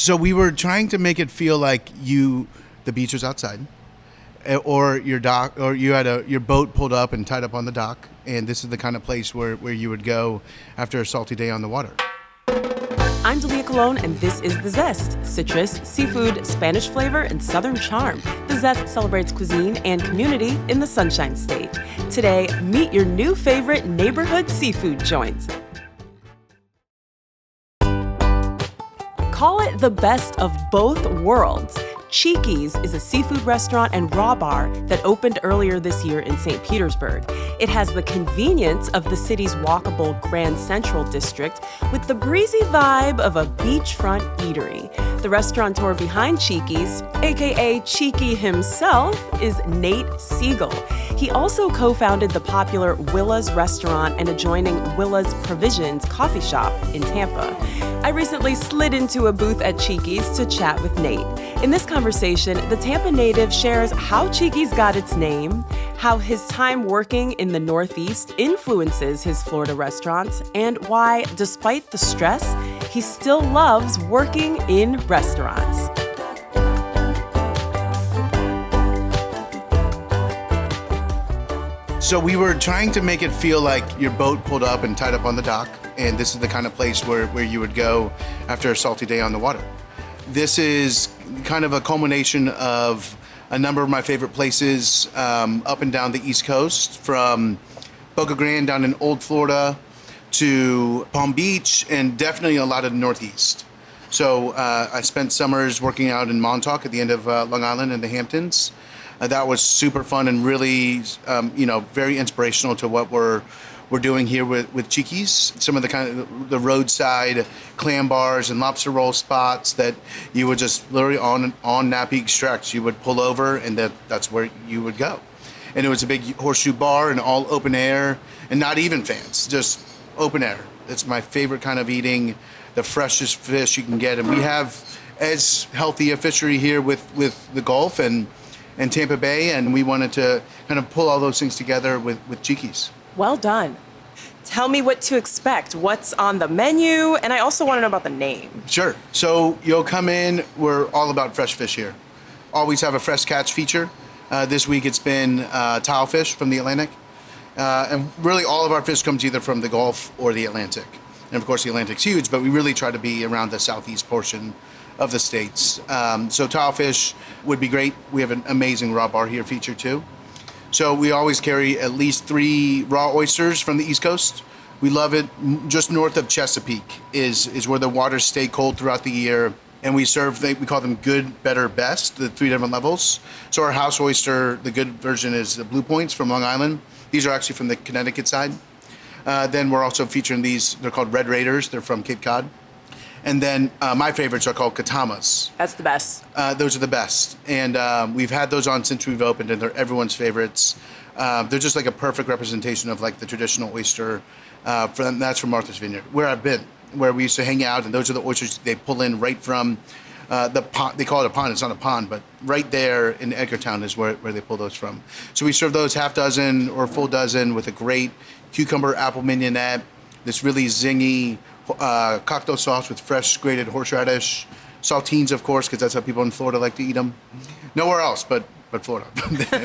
So we were trying to make it feel like the beach was outside, or your dock, or you had your boat pulled up and tied up on the dock, and this is the kind of place where you would go after a salty day on the water. I'm Delia Colon, and this is The Zest. Citrus, seafood, Spanish flavor, and Southern charm. The Zest celebrates cuisine and community in the Sunshine State. Today, meet your new favorite neighborhood seafood joint. Call it the best of both worlds. Cheeky's is a seafood restaurant and raw bar that opened earlier this year in St. Petersburg. It has the convenience of the city's walkable Grand Central district with the breezy vibe of a beachfront eatery. The restaurateur behind Cheeky's, a.k.a. Cheeky himself, is Nate Siegel. He also co-founded the popular Willa's restaurant and adjoining Willa's Provisions coffee shop in Tampa. I recently slid into a booth at Cheeky's to chat with Nate. In this conversation, the Tampa native shares how Cheeky's got its name, how his time working in the Northeast influences his Florida restaurants, and why, despite the stress, he still loves working in restaurants. So we were trying to make it feel like your boat pulled up and tied up on the dock, and this is the kind of place where you would go after a salty day on the water. This is kind of a culmination of a number of my favorite places up and down the East Coast, from Boca Grande down in Old Florida to Palm Beach, and definitely a lot of the Northeast. So I spent summers working out in Montauk at the end of Long Island and the Hamptons. That was super fun and really, very inspirational to what we're doing here with Cheeky's. Some of the kind of the roadside clam bars and lobster roll spots that you would just literally on Napeague stretch, you would pull over and that's where you would go. And it was a big horseshoe bar and all open air and not even fans, just open air. It's my favorite kind of eating, the freshest fish you can get. And we have as healthy a fishery here with the Gulf and Tampa Bay, and we wanted to kind of pull all those things together with Cheeky's. Well done. Tell me what to expect. What's on the menu? And I also want to know about the name. Sure. So you'll come in, we're all about fresh fish here. Always have a fresh catch feature. This week it's been tilefish from the Atlantic. And really all of our fish comes either from the Gulf or the Atlantic. And of course the Atlantic's huge, but we really try to be around the southeast portion of the States. So tilefish would be great. We have an amazing raw bar here featured too. So we always carry at least 3 raw oysters from the East Coast. We love it. Just north of Chesapeake is where the waters stay cold throughout the year. And we serve, we call them good, better, best, the 3 different levels. So our house oyster, the good version is the Blue Points from Long Island. These are actually from the Connecticut side. Then we're also featuring these, they're called Red Raiders. They're from Cape Cod. And then my favorites are called katamas. That's the best. Those are the best. And we've had those on since we've opened, and they're everyone's favorites. They're just like a perfect representation of like the traditional oyster. That's from Martha's Vineyard, where I've been, where we used to hang out. And those are the oysters they pull in right from the pond. They call it a pond. It's not a pond, but right there in Edgartown is where they pull those from. So we serve those half dozen or full dozen with a great cucumber apple mignonette, this really zingy cocktail sauce with fresh grated horseradish, saltines, of course, because that's how people in Florida like to eat them. Nowhere else but Florida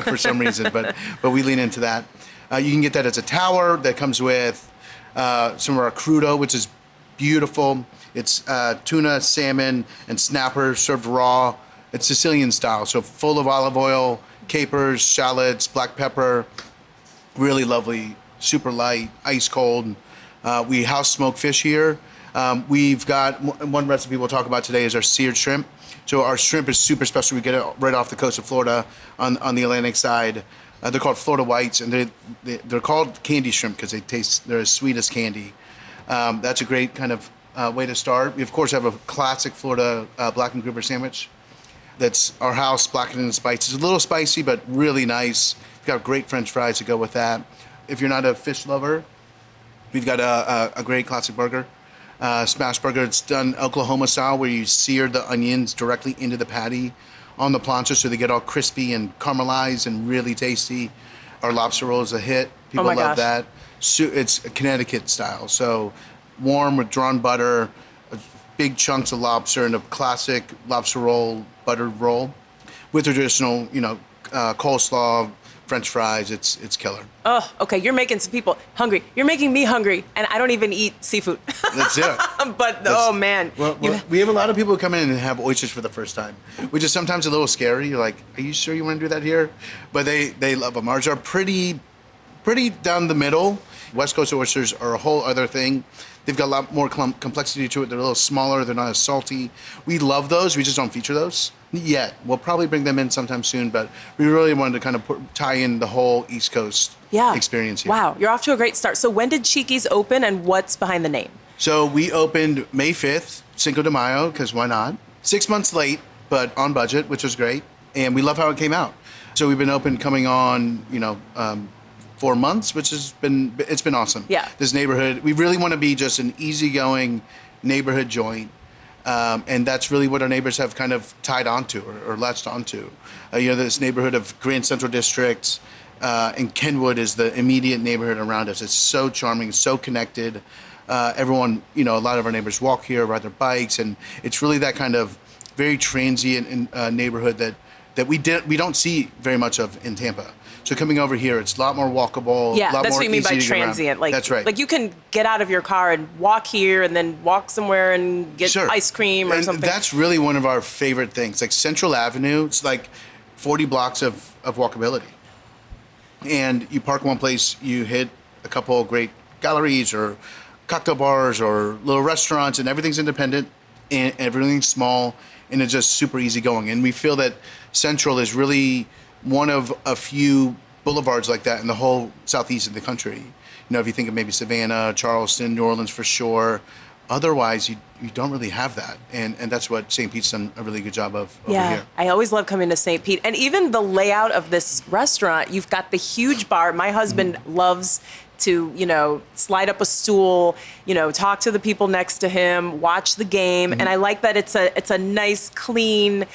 for some reason, but we lean into that. You can get that as a tower that comes with some of our crudo, which is beautiful. It's tuna, salmon, and snapper served raw. It's Sicilian style, so full of olive oil, capers, shallots, black pepper. Really lovely, super light, ice cold. We house smoke fish here. We've got one recipe we'll talk about today is our seared shrimp. So our shrimp is super special. We get it right off the coast of Florida on the Atlantic side. They're called Florida Whites, and they're called candy shrimp because they're as sweet as candy. That's a great kind of way to start. We of course have a classic Florida blackened grouper sandwich. That's our house blackened and spiced. It's a little spicy, but really nice. We've got great French fries to go with that. If you're not a fish lover, we've got a great classic burger, smash burger. It's done Oklahoma style, where you sear the onions directly into the patty on the plancha, so they get all crispy and caramelized and really tasty. Our lobster roll is a hit. People love that. So it's Connecticut style, so warm with drawn butter, big chunks of lobster in a classic lobster roll, buttered roll, with traditional, coleslaw, French fries. It's killer. Oh, okay. You're making some people hungry. You're making me hungry, and I don't even eat seafood. That's it. Oh man. Well, we have a lot of people who come in and have oysters for the first time, which is sometimes a little scary. You're like, are you sure you want to do that here? But they love them. Ours are pretty down the middle. West Coast oysters are a whole other thing. They've got a lot more complexity to it. They're a little smaller. They're not as salty. We love those. We just don't feature those yet. We'll probably bring them in sometime soon, but we really wanted to kind of tie in the whole East Coast experience here. Wow, you're off to a great start. So when did Cheeky's open, and what's behind the name? So we opened May 5th, Cinco de Mayo, because why not? 6 months late, but on budget, which was great. And we love how it came out. So we've been open coming on, 4 months, which it's been awesome. Yeah. This neighborhood, we really want to be just an easygoing neighborhood joint. And that's really what our neighbors have kind of tied onto or latched onto. This neighborhood of Grand Central District and Kenwood is the immediate neighborhood around us. It's so charming, so connected. Everyone, a lot of our neighbors walk here, ride their bikes, and it's really that kind of very transient neighborhood that we don't see very much of in Tampa. So coming over here, it's a lot more walkable. Yeah, lot that's more what you mean by easy to get around. transient. Like, that's right. Like you can get out of your car and walk here and then walk somewhere and get ice cream or something. That's really one of our favorite things. Like Central Avenue, it's like 40 blocks of walkability. And you park one place, you hit a couple of great galleries or cocktail bars or little restaurants, and everything's independent and everything's small, and it's just super easy going. And we feel that Central is really one of a few boulevards like that in the whole southeast of the country. If you think of maybe Savannah, Charleston, New Orleans for sure. Otherwise, you don't really have that. And that's what St. Pete's done a really good job of over here. I always love coming to St. Pete. And even the layout of this restaurant, you've got the huge bar. My husband loves to, slide up a stool, talk to the people next to him, watch the game. And I like that it's a nice, clean,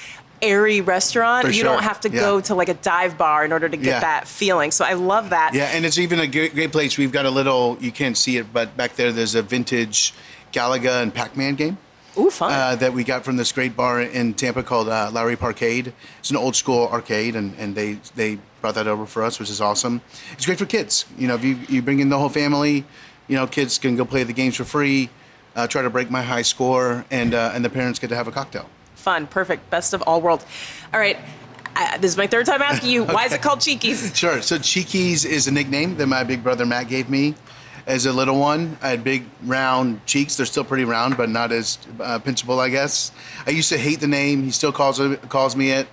airy restaurant. You don't have to go to like a dive bar in order to get that feeling. So I love that. Yeah, and it's even a great place. We've got a little, you can't see it, but back there's a vintage Galaga and Pac-Man game. Ooh, fun. That we got from this great bar in Tampa called Lowry Parkade. It's an old school arcade, and they brought that over for us, which is awesome. It's great for kids. If you bring in the whole family, kids can go play the games for free, try to break my high score, and the parents get to have a cocktail. Fun, perfect, best of all worlds. All right, this is my third time asking you, why is it called Cheeky's? Sure, so Cheeky's is a nickname that my big brother Matt gave me as a little one. I had big round cheeks. They're still pretty round, but not as pinchable, I guess. I used to hate the name. He still calls me it,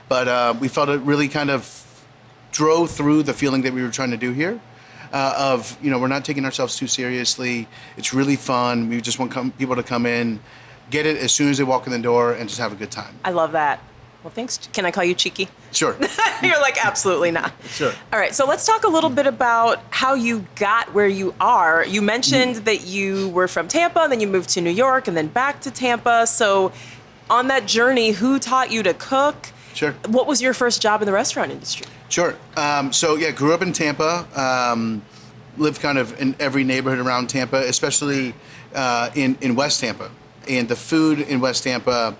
but we felt it really kind of drove through the feeling that we were trying to do here. We're not taking ourselves too seriously. It's really fun. We just want people to come in, get it as soon as they walk in the door, and just have a good time. I love that. Well, thanks. Can I call you Cheeky? Sure. You're like, absolutely not. Sure. All right, so let's talk a little bit about how you got where you are. You mentioned that you were from Tampa, and then you moved to New York, and then back to Tampa. So on that journey, who taught you to cook? Sure. What was your first job in the restaurant industry? Sure. Grew up in Tampa. Lived kind of in every neighborhood around Tampa, especially in West Tampa. And the food in West Tampa,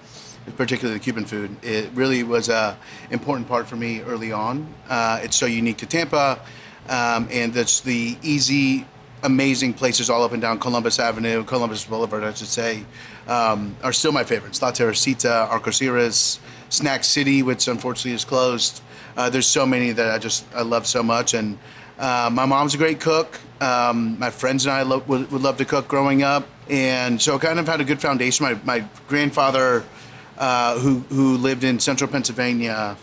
particularly the Cuban food, it really was an important part for me early on. It's so unique to Tampa, and that's the easy, amazing places all up and down Columbus Boulevard, I should say, are still my favorites. La Teresita, Arcosiras, Snack City, which unfortunately is closed. There's so many that I love so much, and my mom's a great cook. My friends and I would love to cook growing up, and so I kind of had a good foundation. My grandfather, who lived in central Pennsylvania,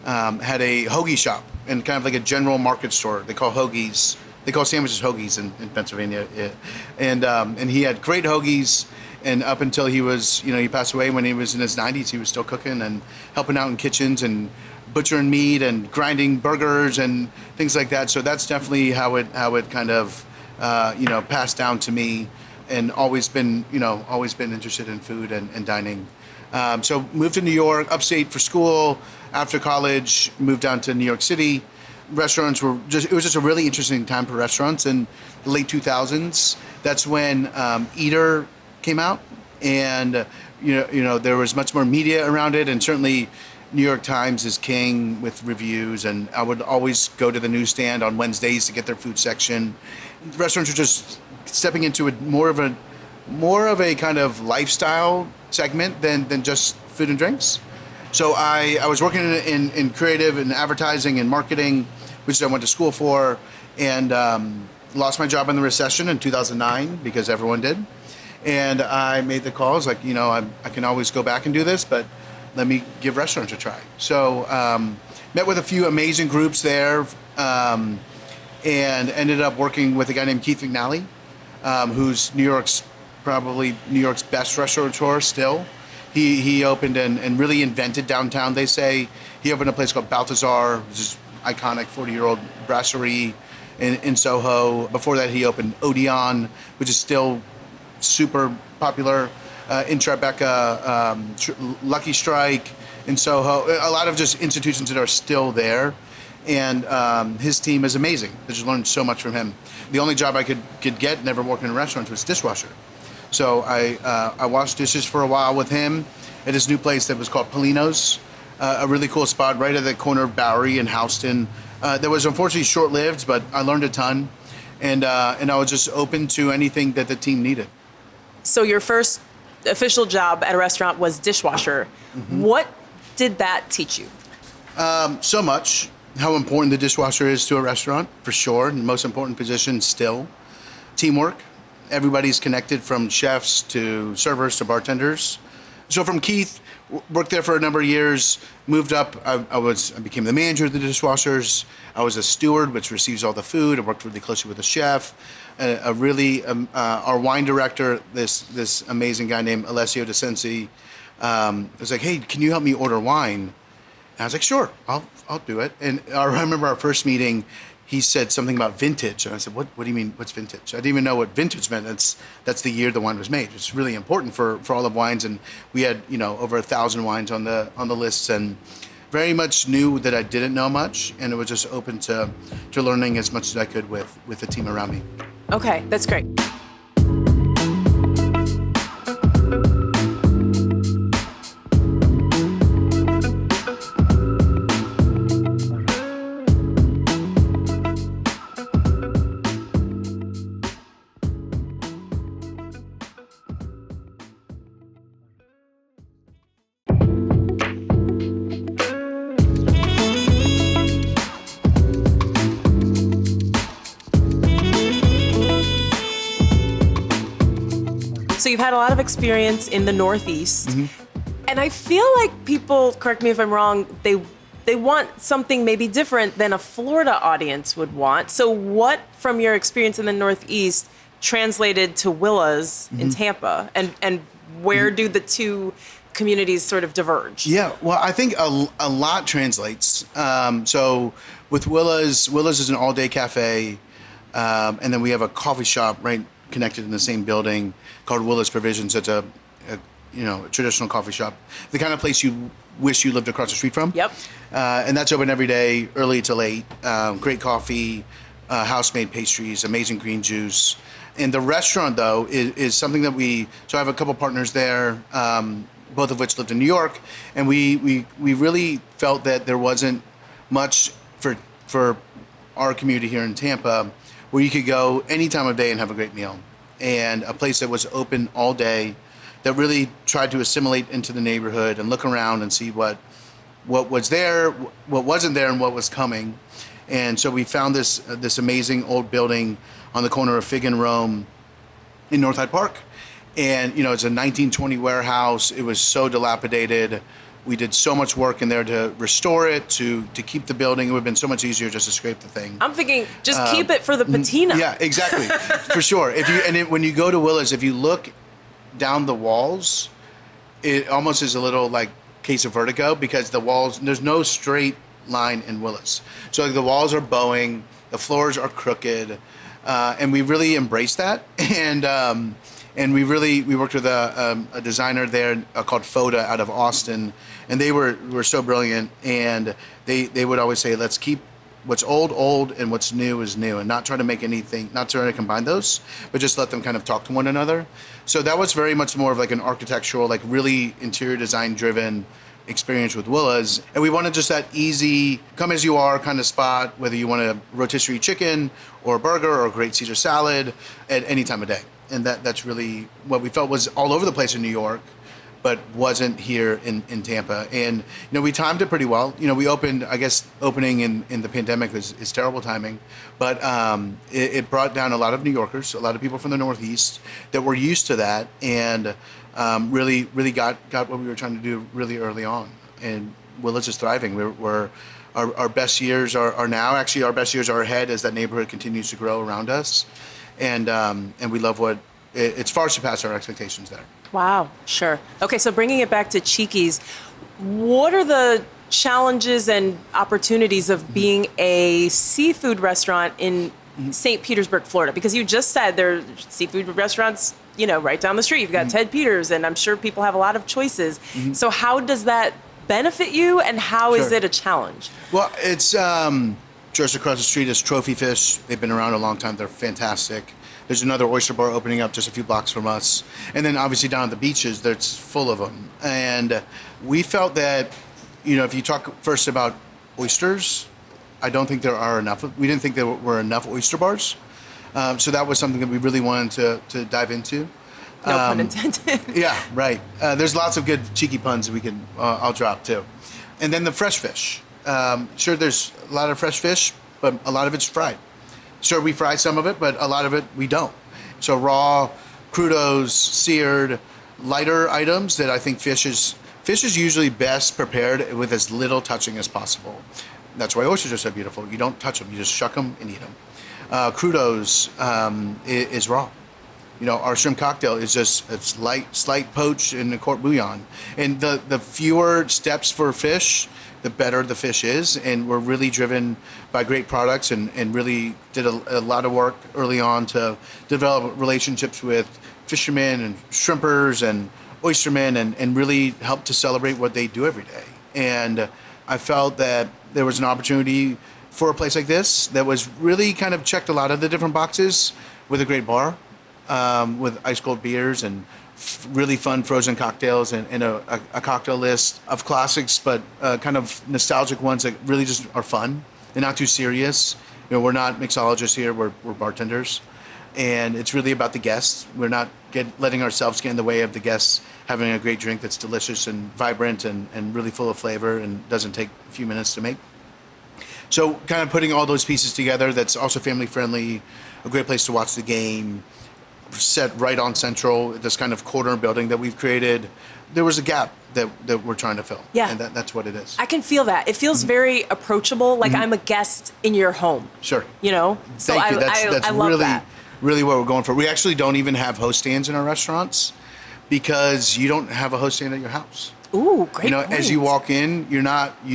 had a hoagie shop and kind of like a general market store. They call sandwiches hoagies in Pennsylvania, and he had great hoagies. And up until he was, he passed away when he was in his 90s, he was still cooking and helping out in kitchens and butchering meat and grinding burgers and things like that. So that's definitely how it kind of, passed down to me, and always been interested in food and dining. So moved to New York, upstate for school. After college, moved down to New York City. Restaurants it was just a really interesting time for restaurants in the late 2000s. That's when Eater came out. and there was much more media around it, and certainly New York Times is king with reviews, and I would always go to the newsstand on Wednesdays to get their food section. Restaurants are just stepping into more of a kind of lifestyle segment than just food and drinks. So I was working in creative and advertising and marketing, which I went to school for, and lost my job in the recession in 2009 because everyone did. And I made the call. I was like, I can always go back and do this, but let me give restaurants a try. So met with a few amazing groups there, and ended up working with a guy named Keith McNally, who's probably New York's best restaurateur still. He opened and really invented downtown, they say. He opened a place called Balthazar, which is iconic 40-year-old brasserie in Soho. Before that, he opened Odeon, which is still super popular in Tribeca, Lucky Strike in Soho. A lot of just institutions that are still there. And his team is amazing. I just learned so much from him. The only job I could get, never working in restaurants, was dishwasher. So I washed dishes for a while with him at his new place that was called Polino's, a really cool spot right at the corner of Bowery and Houston. That was unfortunately short-lived, but I learned a ton, and I was just open to anything that the team needed. So your first official job at a restaurant was dishwasher. Mm-hmm. What did that teach you? So much. How important the dishwasher is to a restaurant, for sure. The most important position still. Teamwork. Everybody's connected, from chefs to servers to bartenders. So from Keith, worked there for a number of years, moved up. I became the manager of the dishwashers. I was a steward, which receives all the food. I worked really closely with the chef. Our wine director, this amazing guy named Alessio De Sensi, was like, hey, can you help me order wine? And I was like, sure, I'll do it. And I remember our first meeting, he said something about vintage. And I said, what do you mean, what's vintage? I didn't even know what vintage meant. That's the year the wine was made. It's really important for all of wines. And we had, over 1,000 wines on the lists, and very much knew that I didn't know much. And it was just open to learning as much as I could with the team around me. Okay, that's great. So you've had a lot of experience in the Northeast, mm-hmm. and I feel like people, correct me if I'm wrong, they want something maybe different than a Florida audience would want. So what, from your experience in the Northeast, translated to Willa's mm-hmm. in Tampa, and where mm-hmm. do the two communities sort of diverge? Yeah, well, I think a lot translates. So with Willa's is an all-day cafe, and then we have a coffee shop right connected in the same building called Willa's Provisions. It's a traditional coffee shop, the kind of place you wish you lived across the street from. Yep. And that's open every day, early to late. Great coffee, house-made pastries, amazing green juice. And the restaurant, though, is something that so I have a couple partners there, both of which lived in New York, and we really felt that there wasn't much for our community here in Tampa where you could go any time of day and have a great meal. And a place that was open all day, that really tried to assimilate into the neighborhood and look around and see what was there, what wasn't there, and what was coming. And so we found this amazing old building on the corner of Fig and Rome in North Hyde Park. And, it's a 1920 warehouse. It was so dilapidated. We did so much work in there to restore it, to keep the building. It would have been so much easier just to scrape the thing. I'm thinking, just keep it for the patina. Yeah, exactly, for sure. When you go to Willa's, if you look down the walls, it almost is a little like case of vertigo, because the walls, there's no straight line in Willa's. So like, the walls are bowing, the floors are crooked, and we really embraced that. And we worked with a designer there called Foda out of Austin, and they were so brilliant. And they would always say, let's keep what's old, and what's new is new, and not try to make anything, not trying to combine those, but just let them kind of talk to one another. So that was very much more of like an architectural, like really interior design driven experience with Willa's. And we wanted just that easy, come as you are kind of spot, whether you want a rotisserie chicken or a burger or a great Caesar salad at any time of day. And that's really what we felt was all over the place in New York, but wasn't here in Tampa. And, we timed it pretty well. We opened, I guess, opening in the pandemic is terrible timing, but it brought down a lot of New Yorkers, a lot of people from the Northeast that were used to that, and really got what we were trying to do really early on. And Willa's is thriving. Our best years are now. Actually, our best years are ahead as that neighborhood continues to grow around us. And we love it's far surpassed our expectations there. Wow, sure. Okay, so bringing it back to Cheeky's, what are the challenges and opportunities of being a seafood restaurant in St. Petersburg, Florida? Because you just said there are seafood restaurants, right down the street. You've got Ted Peters, and I'm sure people have a lot of choices. So how does that benefit you, and how is it a challenge? Well, it's just across the street is Trophy Fish. They've been around a long time. They're fantastic. There's another oyster bar opening up just a few blocks from us. And then obviously down at the beaches, there's full of them. And we felt that, if you talk first about oysters, I don't think there are enough. We didn't think there were enough oyster bars. So that was something that we really wanted to dive into. No pun intended. Yeah, right. There's lots of good cheeky puns that I'll drop too. And then the fresh fish. Sure, there's a lot of fresh fish, but a lot of it's fried. Sure, we fry some of it, but a lot of it we don't. So raw, crudos, seared, lighter items that I think fish is usually best prepared with as little touching as possible. That's why oysters are so beautiful. You don't touch them, you just shuck them and eat them. Crudos is raw. Our shrimp cocktail is just it's slight poached in the court bouillon. And the fewer steps for fish, the better the fish is. And we're really driven by great products and really did a lot of work early on to develop relationships with fishermen and shrimpers and oystermen and really help to celebrate what they do every day. And I felt that there was an opportunity for a place like this that was really kind of checked a lot of the different boxes with a great bar, with ice cold beers and really fun frozen cocktails and a cocktail list of classics, but kind of nostalgic ones that really just are fun and not too serious. We're not mixologists here, we're bartenders. And it's really about the guests. We're not letting ourselves get in the way of the guests having a great drink that's delicious and vibrant and really full of flavor and doesn't take a few minutes to make. So kind of putting all those pieces together, that's also family friendly, a great place to watch the game, set right on Central, this kind of corner building that we've created. There was a gap that we're trying to fill. Yeah. And that's what it is. I can feel that. It feels very approachable, like I'm a guest in your home. Sure. So Thank you. That's I love really, that. really what we're going for. We actually don't even have host stands in our restaurants because you don't have a host stand at your house. Ooh, great point. As you walk in, you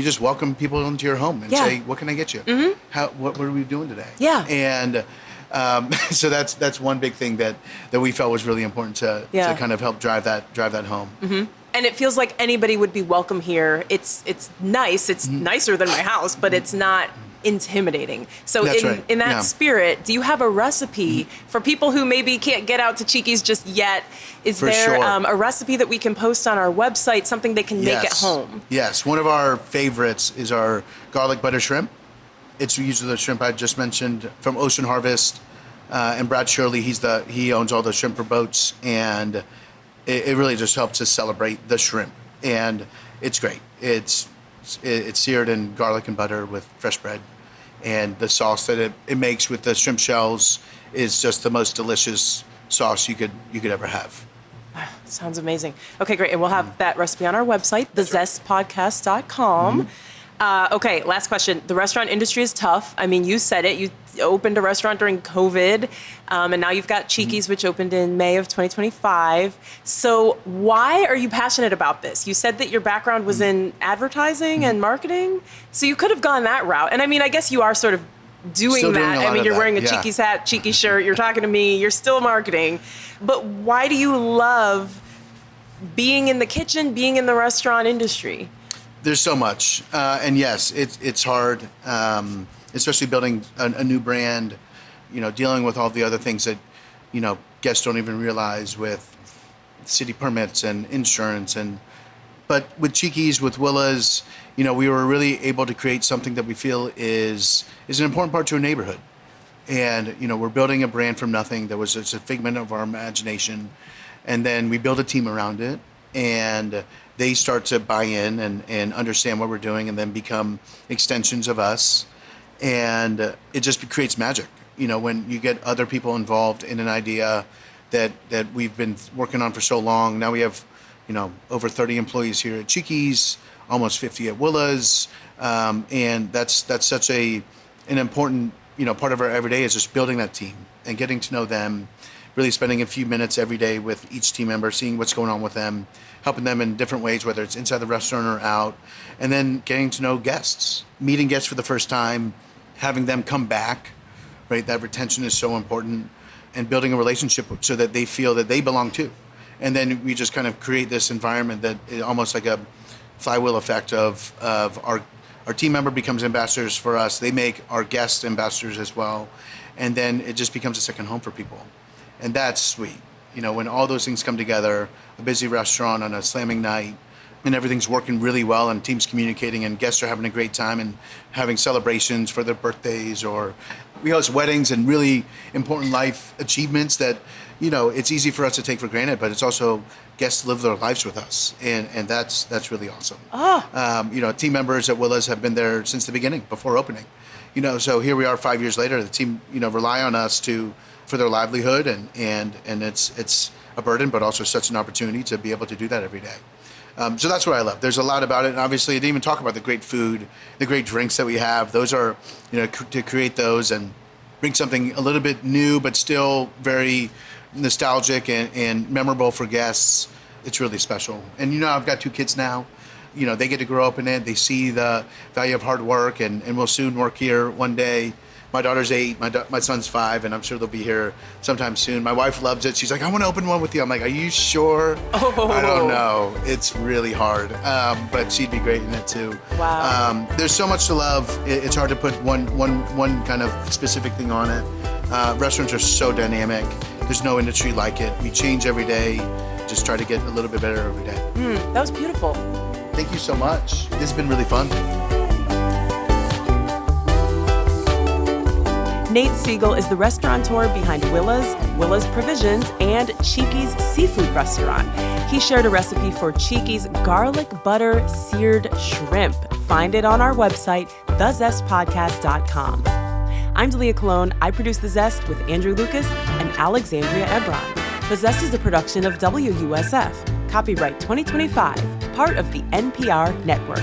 just welcome people into your home and say, what can I get you? What are we doing today? Yeah. And so that's one big thing that we felt was really important to kind of help drive that home. Mm-hmm. And it feels like anybody would be welcome here. It's nice. It's nicer than my house, but it's not intimidating. So in that spirit, do you have a recipe for people who maybe can't get out to Cheeky's just yet? Is there a recipe that we can post on our website, something they can make at home? Yes. One of our favorites is our garlic butter shrimp. It's usually the shrimp I just mentioned from Ocean Harvest. And Brad Shirley, he owns all the shrimp for boats, and it really just helps us celebrate the shrimp. And it's great. It's seared in garlic and butter with fresh bread. And the sauce that it makes with the shrimp shells is just the most delicious sauce you could ever have. Sounds amazing. Okay, great. And we'll have that recipe on our website, thezestpodcast.com. Okay, last question. The restaurant industry is tough. I mean, you said it. You opened a restaurant during COVID, and now you've got Cheeky's, which opened in May of 2025. So why are you passionate about this? You said that your background was in advertising and marketing, so you could have gone that route. And I mean, I guess you are sort of doing that. I mean, you're wearing a Cheeky's hat, Cheeky shirt, you're talking to me, you're still marketing. But why do you love being in the kitchen, being in the restaurant industry? There's so much, and yes, it's hard. especially building a new brand, dealing with all the other things that, guests don't even realize with city permits and insurance. But with Cheeky's, with Willa's, we were really able to create something that we feel is an important part to a neighborhood. And, we're building a brand from nothing that was just a figment of our imagination. And then we build a team around it, and they start to buy in and understand what we're doing, and then become extensions of us. And it just creates magic. When you get other people involved in an idea that we've been working on for so long. Now we have, over 30 employees here at Cheeky's, almost 50 at Willa's. And that's such an important, part of our everyday is just building that team and getting to know them, really spending a few minutes every day with each team member, seeing what's going on with them, helping them in different ways, whether it's inside the restaurant or out, and then getting to know guests, meeting guests for the first time, having them come back, right? That retention is so important, and building a relationship so that they feel that they belong too. And then we just kind of create this environment that is almost like a flywheel effect of our team member becomes ambassadors for us. They make our guests ambassadors as well. And then it just becomes a second home for people. And that's sweet. When all those things come together, a busy restaurant on a slamming night, and everything's working really well, and teams communicating, and guests are having a great time and having celebrations for their birthdays, or we host weddings and really important life achievements that, it's easy for us to take for granted, but it's also guests live their lives with us. And that's really awesome. Team members at Willa's have been there since the beginning, before opening. So here we are 5 years later, the team, rely on us for their livelihood, and it's a burden, but also such an opportunity to be able to do that every day. So that's what I love. There's a lot about it. And obviously, I didn't even talk about the great food, the great drinks that we have. Those are, to create those and bring something a little bit new, but still very nostalgic and memorable for guests. It's really special. And, I've got 2 kids now. They get to grow up in it. They see the value of hard work, and we'll soon work here one day. My daughter's 8, my son's 5, and I'm sure they'll be here sometime soon. My wife loves it. She's like, I want to open one with you. I'm like, are you sure? Oh. I don't know. It's really hard, but she'd be great in it too. Wow. There's so much to love. It's hard to put one kind of specific thing on it. Restaurants are so dynamic. There's no industry like it. We change every day. Just try to get a little bit better every day. That was beautiful. Thank you so much. This has been really fun. Nate Siegel is the restaurateur behind Willa's Provisions, and Cheeky's Seafood Restaurant. He shared a recipe for Cheeky's garlic butter seared shrimp. Find it on our website, thezestpodcast.com. I'm Delia Colon. I produce The Zest with Andrew Lucas and Alexandria Ebron. The Zest is a production of WUSF. Copyright 2025, part of the NPR network.